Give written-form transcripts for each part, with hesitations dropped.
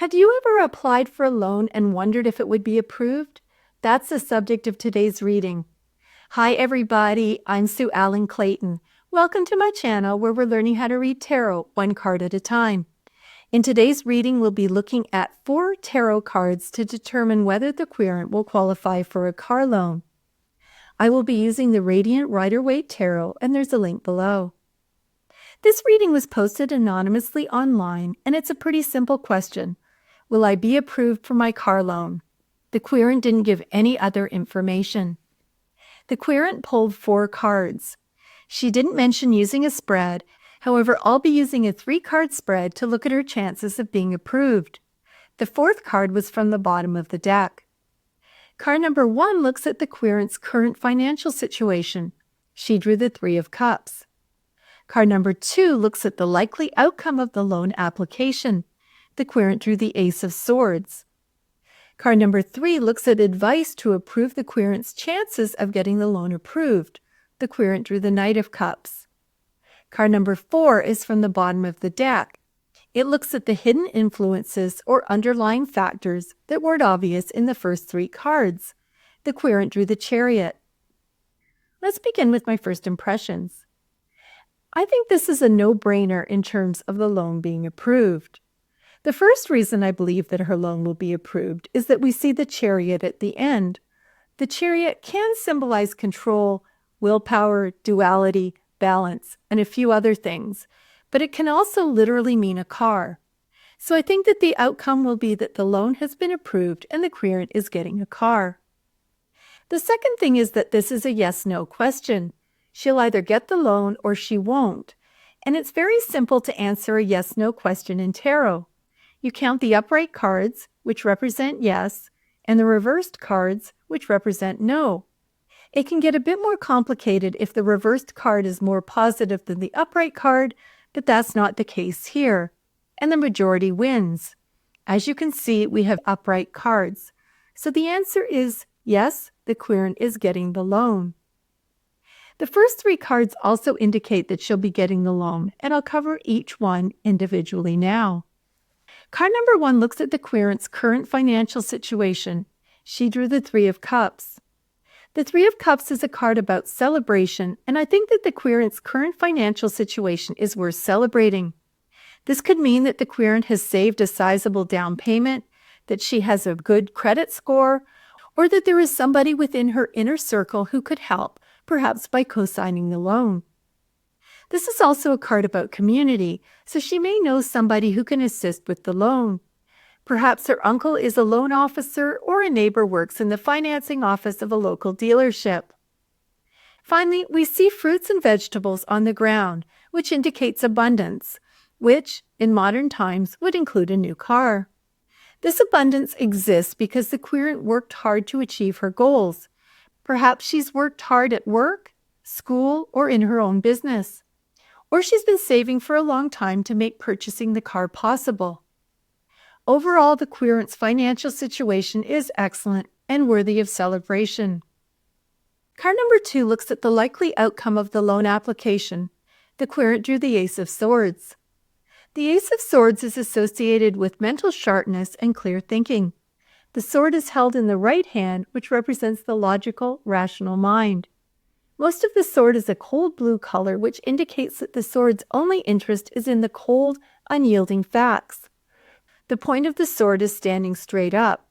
Have you ever applied for a loan and wondered if it would be approved? That's the subject of today's reading. Hi everybody, I'm Sue Allen Clayton. Welcome to my channel where we're learning how to read tarot one card at a time. In today's reading, we'll be looking at 4 tarot cards to determine whether the querent will qualify for a car loan. I will be using the Radiant Rider-Waite Tarot, and there's a link below. This reading was posted anonymously online, and it's a pretty simple question. Will I be approved for my car loan? The querent didn't give any other information. The querent pulled 4 cards. She didn't mention using a spread. However, I'll be using a 3-card spread to look at her chances of being approved. The 4th card was from the bottom of the deck. Card number 1 looks at the querent's current financial situation. She drew the 3 of Cups. Card number 2 looks at the likely outcome of the loan application. The querent drew the Ace of Swords. Card number 3 looks at advice to approve the querent's chances of getting the loan approved. The querent drew the Knight of Cups. Card number 4 is from the bottom of the deck. It looks at the hidden influences or underlying factors that weren't obvious in the first 3 cards. The querent drew the Chariot. Let's begin with my first impressions. I think this is a no-brainer in terms of the loan being approved. The first reason I believe that her loan will be approved is that we see the Chariot at the end. The Chariot can symbolize control, willpower, duality, balance, and a few other things, but it can also literally mean a car. So I think that the outcome will be that the loan has been approved and the querent is getting a car. The second thing is that this is a yes-no question. She'll either get the loan or she won't, and it's very simple to answer a yes-no question in tarot. You count the upright cards, which represent yes, and the reversed cards, which represent no. It can get a bit more complicated if the reversed card is more positive than the upright card, but that's not the case here, and the majority wins. As you can see, we have upright cards. So the answer is yes, the querent is getting the loan. The first 3 cards also indicate that she'll be getting the loan, and I'll cover each one individually now. Card number 1 looks at the querent's current financial situation. She drew the 3 of Cups. The 3 of Cups is a card about celebration, and I think that the querent's current financial situation is worth celebrating. This could mean that the querent has saved a sizable down payment, that she has a good credit score, or that there is somebody within her inner circle who could help, perhaps by co-signing the loan. This is also a card about community, so she may know somebody who can assist with the loan. Perhaps her uncle is a loan officer or a neighbor works in the financing office of a local dealership. Finally, we see fruits and vegetables on the ground, which indicates abundance, which, in modern times, would include a new car. This abundance exists because the querent worked hard to achieve her goals. Perhaps she's worked hard at work, school, or in her own business. Or she's been saving for a long time to make purchasing the car possible. Overall, the querent's financial situation is excellent and worthy of celebration. Card number 2 looks at the likely outcome of the loan application. The querent drew the Ace of Swords. The Ace of Swords is associated with mental sharpness and clear thinking. The sword is held in the right hand, which represents the logical, rational mind. Most of the sword is a cold blue color, which indicates that the sword's only interest is in the cold, unyielding facts. The point of the sword is standing straight up.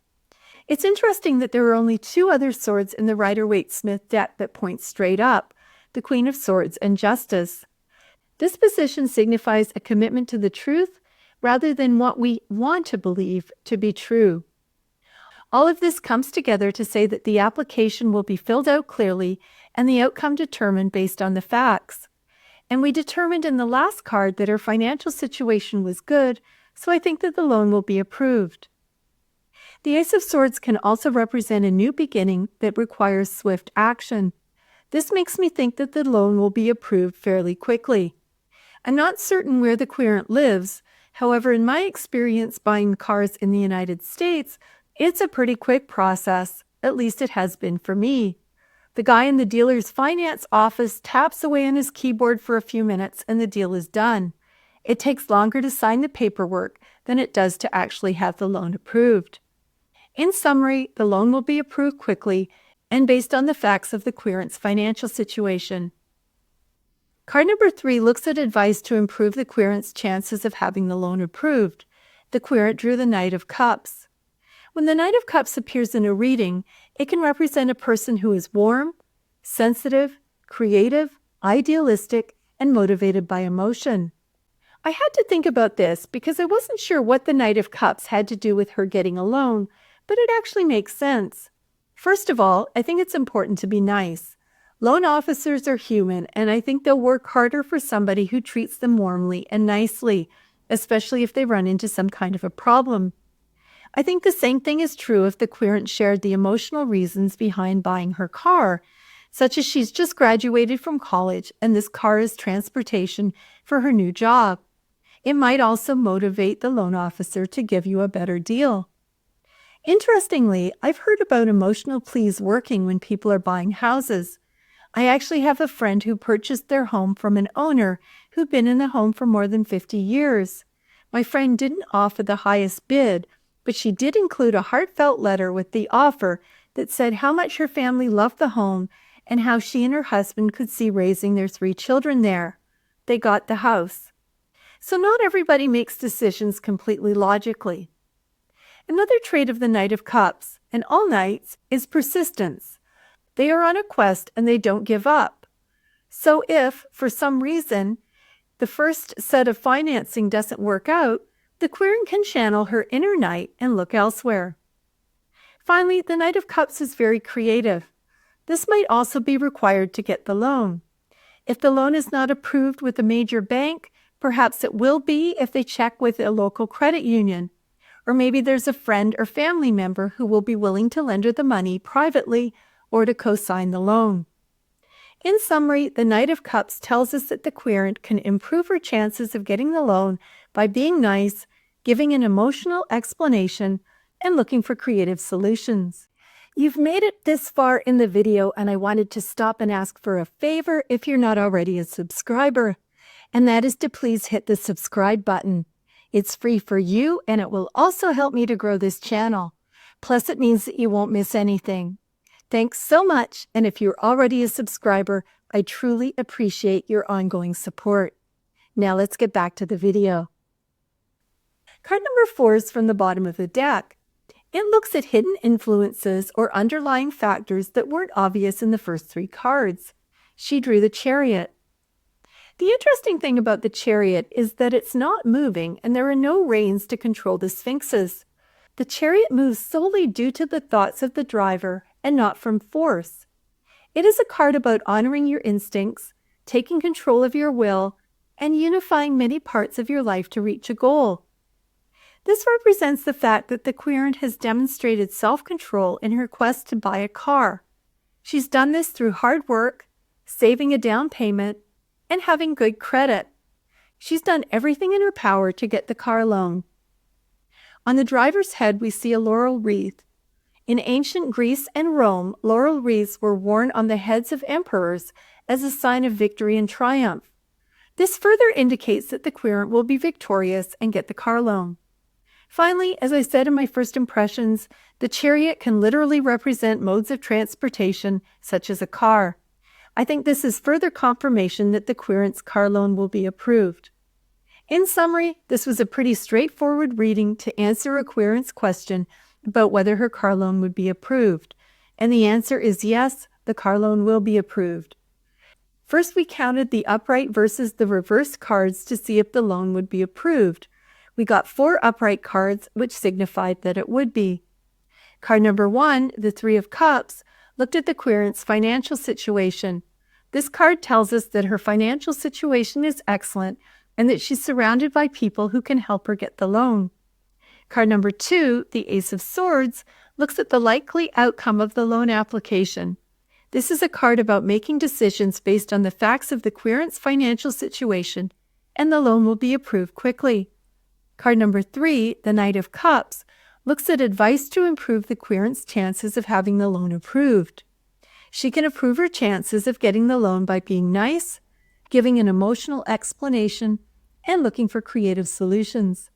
It's interesting that there are only 2 other swords in the Rider-Waite-Smith deck that point straight up, the Queen of Swords and Justice. This position signifies a commitment to the truth rather than what we want to believe to be true. All of this comes together to say that the application will be filled out clearly and the outcome determined based on the facts. And we determined in the last card that her financial situation was good, so I think that the loan will be approved. The Ace of Swords can also represent a new beginning that requires swift action. This makes me think that the loan will be approved fairly quickly. I'm not certain where the querent lives. However, in my experience buying cars in the United States, it's a pretty quick process. At least it has been for me. The guy in the dealer's finance office taps away on his keyboard for a few minutes and the deal is done. It takes longer to sign the paperwork than it does to actually have the loan approved. In summary, the loan will be approved quickly and based on the facts of the querent's financial situation. Card number 3 looks at advice to improve the querent's chances of having the loan approved. The querent drew the Knight of Cups. When the Knight of Cups appears in a reading, it can represent a person who is warm, sensitive, creative, idealistic, and motivated by emotion. I had to think about this because I wasn't sure what the Knight of Cups had to do with her getting a loan, but it actually makes sense. First of all, I think it's important to be nice. Loan officers are human, and I think they'll work harder for somebody who treats them warmly and nicely, especially if they run into some kind of a problem. I think the same thing is true if the querent shared the emotional reasons behind buying her car, such as she's just graduated from college and this car is transportation for her new job. It might also motivate the loan officer to give you a better deal. Interestingly, I've heard about emotional pleas working when people are buying houses. I actually have a friend who purchased their home from an owner who'd been in the home for more than 50 years. My friend didn't offer the highest bid, but she did include a heartfelt letter with the offer that said how much her family loved the home and how she and her husband could see raising their 3 children there. They got the house. So not everybody makes decisions completely logically. Another trait of the Knight of Cups, and all knights, is persistence. They are on a quest and they don't give up. So if, for some reason, the first set of financing doesn't work out, the querent can channel her inner knight and look elsewhere. Finally, the Knight of Cups is very creative. This might also be required to get the loan. If the loan is not approved with a major bank, perhaps it will be if they check with a local credit union. Or maybe there's a friend or family member who will be willing to lend her the money privately or to co-sign the loan. In summary, the Knight of Cups tells us that the querent can improve her chances of getting the loan by being nice, giving an emotional explanation, and looking for creative solutions. You've made it this far in the video, and I wanted to stop and ask for a favor if you're not already a subscriber, and that is to please hit the subscribe button. It's free for you, and it will also help me to grow this channel. Plus, it means that you won't miss anything. Thanks so much, and if you're already a subscriber, I truly appreciate your ongoing support. Now let's get back to the video. Card number 4 is from the bottom of the deck. It looks at hidden influences or underlying factors that weren't obvious in the first 3 cards. She drew the Chariot. The interesting thing about the Chariot is that it's not moving and there are no reins to control the sphinxes. The Chariot moves solely due to the thoughts of the driver and not from force. It is a card about honoring your instincts, taking control of your will, and unifying many parts of your life to reach a goal. This represents the fact that the querent has demonstrated self-control in her quest to buy a car. She's done this through hard work, saving a down payment, and having good credit. She's done everything in her power to get the car loan. On the driver's head, we see a laurel wreath. In ancient Greece and Rome, laurel wreaths were worn on the heads of emperors as a sign of victory and triumph. This further indicates that the querent will be victorious and get the car loan. Finally, as I said in my first impressions, the Chariot can literally represent modes of transportation, such as a car. I think this is further confirmation that the querent's car loan will be approved. In summary, this was a pretty straightforward reading to answer a querent's question about whether her car loan would be approved. And the answer is yes, the car loan will be approved. First, we counted the upright versus the reverse cards to see if the loan would be approved. We got 4 upright cards, which signified that it would be. Card number 1, the 3 of Cups, looked at the querent's financial situation. This card tells us that her financial situation is excellent and that she's surrounded by people who can help her get the loan. Card number 2, the Ace of Swords, looks at the likely outcome of the loan application. This is a card about making decisions based on the facts of the querent's financial situation, and the loan will be approved quickly. Card number 3, the Knight of Cups, looks at advice to improve the querent's chances of having the loan approved. She can improve her chances of getting the loan by being nice, giving an emotional explanation, and looking for creative solutions.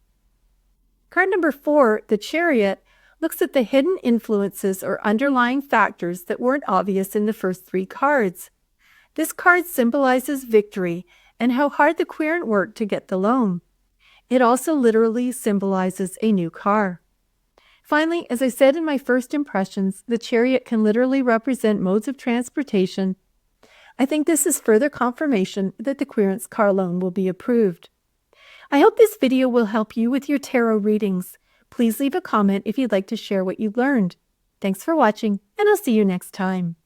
Card number 4, the Chariot, looks at the hidden influences or underlying factors that weren't obvious in the first 3 cards. This card symbolizes victory and how hard the querent worked to get the loan. It also literally symbolizes a new car. Finally, as I said in my first impressions, the Chariot can literally represent modes of transportation. I think this is further confirmation that the querent's car loan will be approved. I hope this video will help you with your tarot readings. Please leave a comment if you'd like to share what you learned. Thanks for watching, and I'll see you next time.